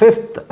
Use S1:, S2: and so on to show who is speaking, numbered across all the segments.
S1: 5th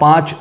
S1: 5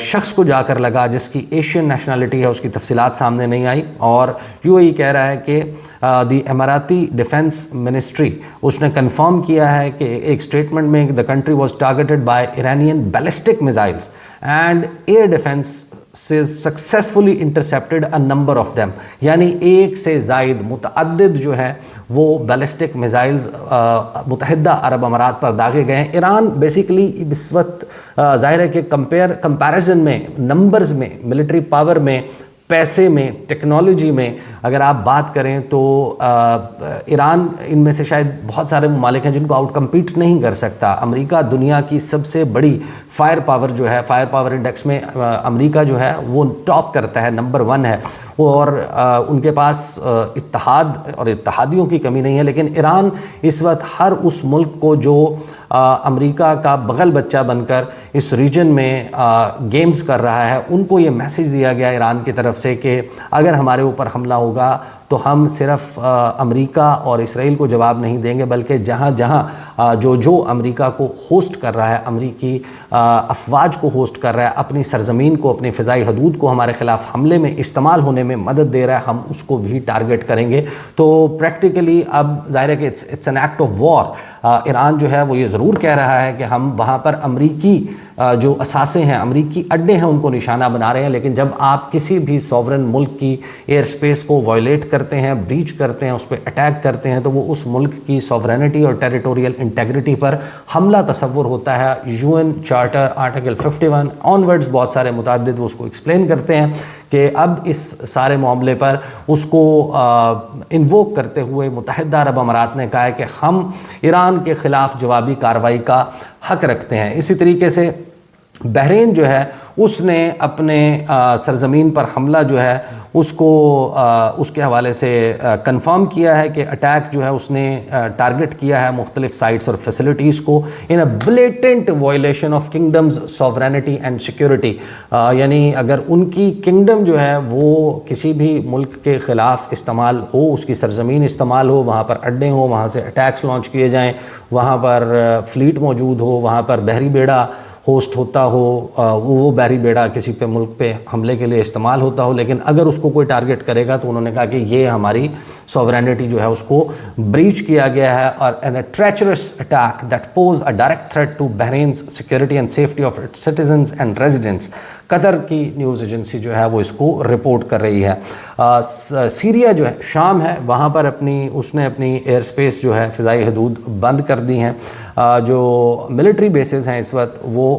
S1: شخص کو جا کر لگا جس کی ایشین نیشنلٹی ہے، اس کی تفصیلات سامنے نہیں آئی، اور یو اے ای کہہ رہا ہے کہ دی اماراتی ڈیفنس منسٹری اس نے کنفرم کیا ہے کہ ایک سٹیٹمنٹ میں the country was targeted by Iranian ballistic missiles and air defense successfully intercepted a number of them، یعنی ایک سے زائد متعدد جو ہے وہ بیلسٹک میزائلز متحدہ عرب امارات پر داغے گئے ہیں۔ ایران بیسیکلی اس وقت ظاہر ہے کہ کمپیریزن میں، نمبرز میں، ملٹری پاور میں، پیسے میں، ٹیکنالوجی میں اگر آپ بات کریں تو ایران ان میں سے شاید بہت سارے ممالک ہیں جن کو آؤٹ کمپیٹ نہیں کر سکتا۔ امریکہ دنیا کی سب سے بڑی فائر پاور جو ہے، فائر پاور انڈیکس میں امریکہ جو ہے وہ ٹاپ کرتا ہے، نمبر 1 ہے، اور ان کے پاس اتحاد اور اتحادیوں کی کمی نہیں ہے۔ لیکن ایران اس وقت ہر اس ملک کو جو امریکہ کا بغل بچہ بن کر اس ریجن میں گیمز کر رہا ہے، ان کو یہ میسیج دیا گیا ایران کی طرف سے کہ اگر ہمارے اوپر حملہ ہوگا تو ہم صرف امریکہ اور اسرائیل کو جواب نہیں دیں گے، بلکہ جہاں جہاں جو امریکہ کو ہوسٹ کر رہا ہے، امریکی افواج کو ہوسٹ کر رہا ہے، اپنی سرزمین کو، اپنی فضائی حدود کو ہمارے خلاف حملے میں استعمال ہونے میں مدد دے رہا ہے، ہم اس کو بھی ٹارگٹ کریں گے۔ تو پریکٹیکلی اب ظاہر ہے کہ it's an act of war. Iran جو ہے وہ یہ ضرور کہہ رہا ہے کہ ہم وہاں پر امریکی جو اثاثے ہیں، امریکی اڈے ہیں، ان کو نشانہ بنا رہے ہیں، لیکن جب آپ کسی بھی سوورن ملک کی ایئر سپیس کو وائلیٹ کرتے ہیں، بریچ کرتے ہیں، اس پہ اٹیک کرتے ہیں، تو وہ اس ملک کی سوورینٹی اور ٹیریٹوریل انٹیگریٹی پر حملہ تصور ہوتا ہے۔ You N charter article 51 onwards بہت سارے متعدد وہ اس کو ایکسپلین کرتے ہیں کہ اب اس سارے معاملے پر اس کو انووک کرتے ہوئے متحدہ عرب امارات نے کہا ہے کہ ہم ایران کے خلاف جوابی کارروائی کا حق رکھتے ہیں۔ اسی طریقے سے بحرین جو ہے اس نے اپنے سرزمین پر حملہ جو ہے اس کو اس کے حوالے سے کنفرم کیا ہے کہ اٹیک جو ہے اس نے ٹارگٹ کیا ہے مختلف سائٹس اور فیسلٹیز کو in a blatant violation of kingdom's sovereignty and security, یعنی اگر ان کی کنگڈم جو ہے وہ کسی بھی ملک کے خلاف استعمال ہو، اس کی سرزمین استعمال ہو، وہاں پر اڈے ہوں، وہاں سے اٹیکس لانچ کیے جائیں، وہاں پر فلیٹ موجود ہو، وہاں پر بحری بیڑا ہوسٹ ہوتا ہو، وہ بحری بیڑا کسی پہ ملک پہ حملے کے لیے استعمال ہوتا ہو، لیکن اگر اس کو کوئی ٹارگٹ کرے گا تو انہوں نے کہا کہ یہ ہماری سوورینٹی جو ہے اس کو بریچ کیا گیا ہے، اور in a treacherous attack that poses a direct threat to Bahrain's security and safety of its citizens and residents. Qatar کی نیوز ایجنسی جو ہے وہ اس کو رپورٹ کر رہی ہے۔ سیریا جو ہے، شام ہے، وہاں پر اس نے اپنی ایئر سپیس جو ہے، فضائی حدود بند کر دی ہیں۔ جو ملٹری بیسز ہیں اس وقت وہ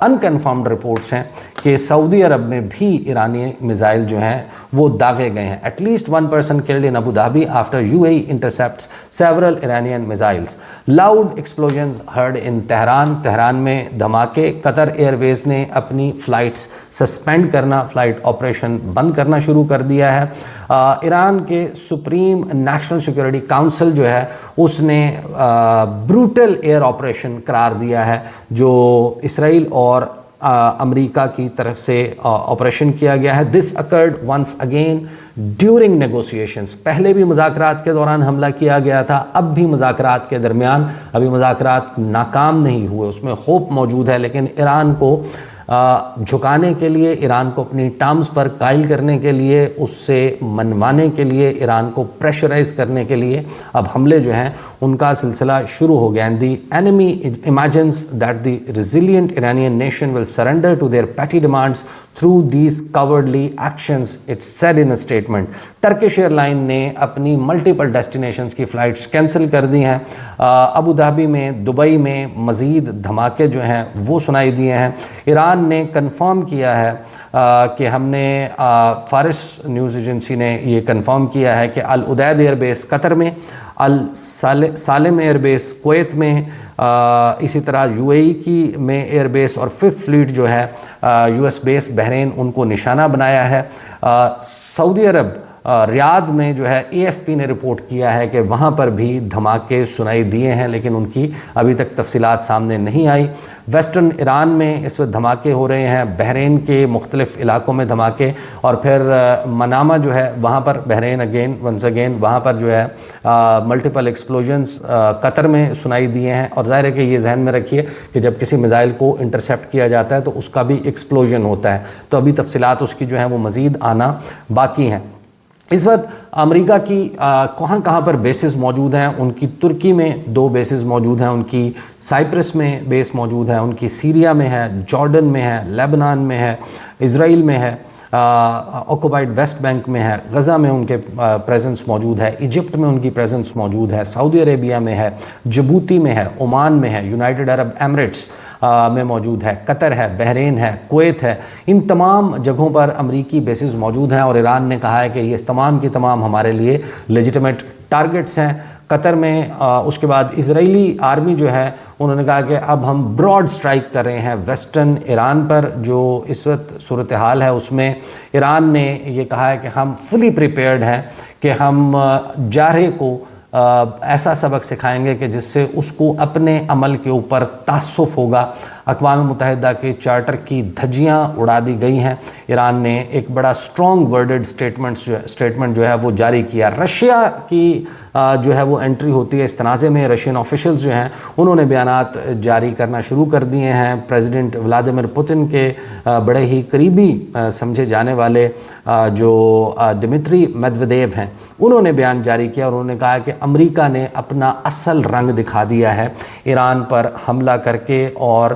S1: انکنفرمڈ رپورٹس ہیں کہ سعودی عرب میں بھی ایرانی میزائل جو ہیں وہ داغے گئے ہیں۔ At least 1 person killed in Abu Dhabi after UAE intercepts several Iranian missiles. Loud explosions heard in Tehran میں دھماکے۔ قطر ایئر ویز نے اپنی فلائٹس سسپینڈ کرنا، فلائٹ آپریشن بند کرنا شروع کر دیا ہے۔ ایران کے سپریم نیشنل سیکورٹی کاؤنسل جو ہے اس نے بروٹل ایئر آپریشن قرار دیا ہے جو اسرائیل اور امریکہ کی طرف سے آپریشن کیا گیا ہے۔ This accord once again during negotiations, پہلے بھی مذاکرات کے دوران حملہ کیا گیا تھا، اب بھی مذاکرات کے درمیان، ابھی مذاکرات ناکام نہیں ہوئے، اس میں ہوپ موجود ہے، لیکن ایران کو جھکانے کے لیے، ایران کو اپنی ٹرمز پر قائل کرنے کے لیے، اس سے منوانے کے لیے، ایران کو پریشرائز کرنے کے لیے اب حملے جو ہیں ان کا سلسلہ شروع ہو گیا۔ And the enemy imagines that the resilient Iranian nation will surrender to their petty demands through these cowardly actions, it said in a statement۔ Turkish airline نے اپنی ملٹیپل ڈیسٹینیشنز کی فلائٹس کینسل کر دی ہیں۔ Abu Dhabi میں، Dubai میں مزید دھماکے جو ہیں وہ سنائی دیے ہیں۔ ایران نے کنفرم کیا ہے کہ ہم نے، فارس نیوز ایجنسی نے یہ کنفرم کیا ہے کہ العدید ایئر بیس قطر میں، السالم ایئر بیس کویت میں، اسی طرح یو اے ای کی میں ایئر بیس اور 5th فلیٹ جو ہے US بیس بحرین، ان کو نشانہ بنایا ہے۔ سعودی عرب ریاض میں جو ہے AFP نے رپورٹ کیا ہے کہ وہاں پر بھی دھماکے سنائی دیے ہیں، لیکن ان کی ابھی تک تفصیلات سامنے نہیں آئی۔ ویسٹرن ایران میں اس وقت دھماکے ہو رہے ہیں، بحرین کے مختلف علاقوں میں دھماکے، اور پھر منامہ جو ہے وہاں پر بحرین ونس اگین وہاں پر جو ہے ملٹیپل ایکسپلوژنز قطر میں سنائی دیے ہیں، اور ظاہر ہے کہ یہ ذہن میں رکھیے کہ جب کسی میزائل کو انٹرسیپٹ کیا جاتا ہے تو اس کا بھی ایکسپلوژن ہوتا ہے، تو ابھی تفصیلات اس کی جو ہیں وہ مزید آنا باقی ہیں۔ اس وقت امریکہ کی کہاں پر بیسز موجود ہیں، ان کی ترکی میں 2 بیسز موجود ہیں، ان کی سائپرس میں بیس موجود ہے، ان کی سیریا میں ہے، جارڈن میں ہے، لیبنان میں ہے، اسرائیل میں ہے، آکوپائڈ ویسٹ بینک میں ہے، غزہ میں ان کے پریزنس موجود ہے، ایجپٹ میں ان کی پریزنس موجود ہے، سعودی عربیہ میں ہے، جبوتی میں ہے، عمان میں ہے، یونائٹڈ عرب ایمریٹس میں موجود ہے، قطر ہے، بحرین ہے، کویت ہے۔ ان تمام جگہوں پر امریکی بیسز موجود ہیں، اور ایران نے کہا ہے کہ یہ تمام کی تمام ہمارے لیے لیجیٹمیٹ ٹارگٹس ہیں۔ قطر میں اس کے بعد اسرائیلی آرمی جو ہے انہوں نے کہا کہ اب ہم براڈ سٹرائک کر رہے ہیں ویسٹرن ایران پر۔ جو اس وقت صورتحال ہے اس میں ایران نے یہ کہا ہے کہ ہم فلی پریپیئرڈ ہیں کہ ہم جارحے کو ایسا سبق سکھائیں گے کہ جس سے اس کو اپنے عمل کے اوپر تعصف ہوگا۔ اقوام متحدہ کے چارٹر کی دھجیاں اڑا دی گئی ہیں۔ ایران نے ایک بڑا سٹرونگ ورڈڈ سٹیٹمنٹ جو ہے وہ جاری کیا۔ رشیا کی جو ہے وہ انٹری ہوتی ہے اس تنازع میں۔ رشین آفیشلز جو ہیں انہوں نے بیانات جاری کرنا شروع کر دیے ہیں۔ پریزیڈنٹ ولادیمیر پوتن کے بڑے ہی قریبی سمجھے جانے والے جو ڈمیٹری میدویدیو ہیں انہوں نے بیان جاری کیا، اور انہوں نے کہا کہ امریکہ نے اپنا اصل رنگ دکھا دیا ہے ایران پر حملہ کر کے۔ اور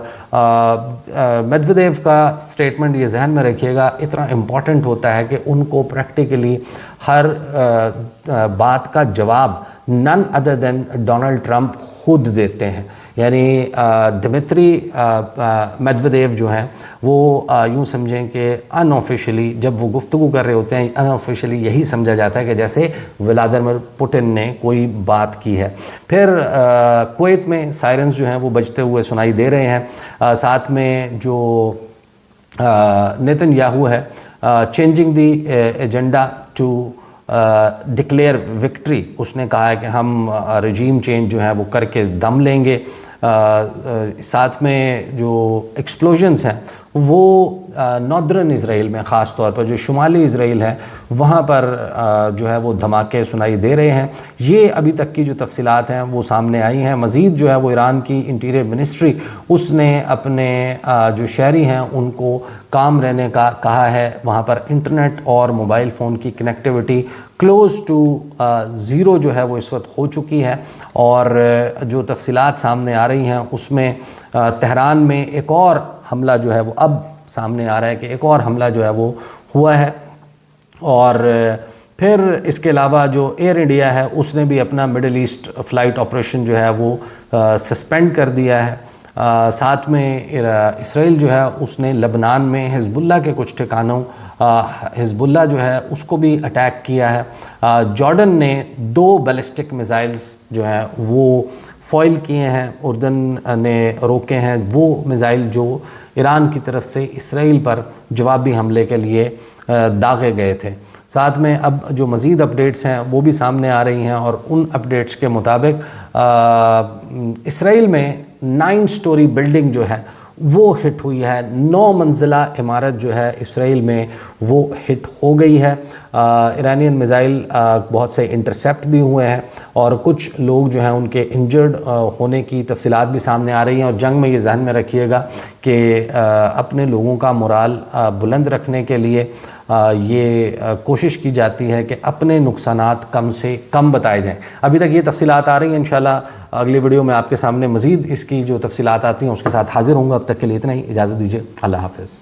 S1: میدویدیو کا سٹیٹمنٹ یہ ذہن میں رکھیے گا اتنا امپورٹنٹ ہوتا ہے کہ ان کو پریکٹیکلی ہر بات کا جواب نن ادر دین ڈونلڈ ٹرمپ خود دیتے ہیں۔ یعنی ڈمیٹری میدویدیو جو ہیں وہ یوں سمجھیں کہ ان آفیشلی جب وہ گفتگو کر رہے ہوتے ہیں ان آفیشلی یہی سمجھا جاتا ہے کہ جیسے ولادیمیر پوٹن نے کوئی بات کی ہے۔ پھر کویت میں سائرنز جو ہیں وہ بجتے ہوئے سنائی دے رہے ہیں۔ ساتھ میں جو نیتن یاہو ہے changing the agenda to declare victory, اس نے کہا ہے کہ ہم رجیم چینج جو ہے وہ کر کے دم لیں گے۔ ساتھ میں جو ایکسپلوژنز ہیں وہ ناردرن اسرائیل میں، خاص طور پر جو شمالی اسرائیل ہے وہاں پر جو ہے وہ دھماکے سنائی دے رہے ہیں۔ یہ ابھی تک کی جو تفصیلات ہیں وہ سامنے آئی ہیں۔ مزید جو ہے وہ ایران کی انٹیریئر منسٹری اس نے اپنے جو شہری ہیں ان کو کام رہنے کا کہا ہے۔ وہاں پر انٹرنیٹ اور موبائل فون کی کنیکٹیوٹی کلوز ٹو زیرو جو ہے وہ اس وقت ہو چکی ہے، اور جو تفصیلات سامنے آ رہی ہیں اس میں تہران میں ایک اور حملہ جو ہے وہ اب سامنے آ رہا ہے کہ ایک اور حملہ جو ہے وہ ہوا ہے۔ اور پھر اس کے علاوہ جو ایئر انڈیا ہے اس نے بھی اپنا مڈل ایسٹ فلائٹ آپریشن جو ہے وہ سسپینڈ کر دیا ہے۔ ساتھ میں اسرائیل جو ہے اس نے لبنان میں حزب اللہ کے کچھ ٹھکانوں حزب اللہ جو ہے اس کو بھی اٹیک کیا ہے۔ جارڈن نے 2 بیلسٹک میزائلز جو ہیں وہ فوائل کیے ہیں، اردن نے روکے ہیں وہ میزائل جو ایران کی طرف سے اسرائیل پر جوابی حملے کے لیے داغے گئے تھے۔ ساتھ میں اب جو مزید اپڈیٹس ہیں وہ بھی سامنے آ رہی ہیں، اور ان اپڈیٹس کے مطابق اسرائیل میں 9 سٹوری بلڈنگ جو ہے وہ ہٹ ہوئی ہے۔ 9 منزلہ عمارت جو ہے اسرائیل میں وہ ہٹ ہو گئی ہے۔ ایرانین میزائل بہت سے انٹرسیپٹ بھی ہوئے ہیں، اور کچھ لوگ جو ہیں ان کے انجرڈ ہونے کی تفصیلات بھی سامنے آ رہی ہیں۔ اور جنگ میں یہ ذہن میں رکھیے گا کہ اپنے لوگوں کا مورال بلند رکھنے کے لیے یہ کوشش کی جاتی ہے کہ اپنے نقصانات کم سے کم بتائے جائیں۔ ابھی تک یہ تفصیلات آ رہی ہیں، انشاءاللہ اگلی ویڈیو میں آپ کے سامنے مزید اس کی جو تفصیلات آتی ہیں اس کے ساتھ حاضر ہوں گا۔ اب تک کے لیے اتنا ہی، اجازت دیجیے، اللہ حافظ۔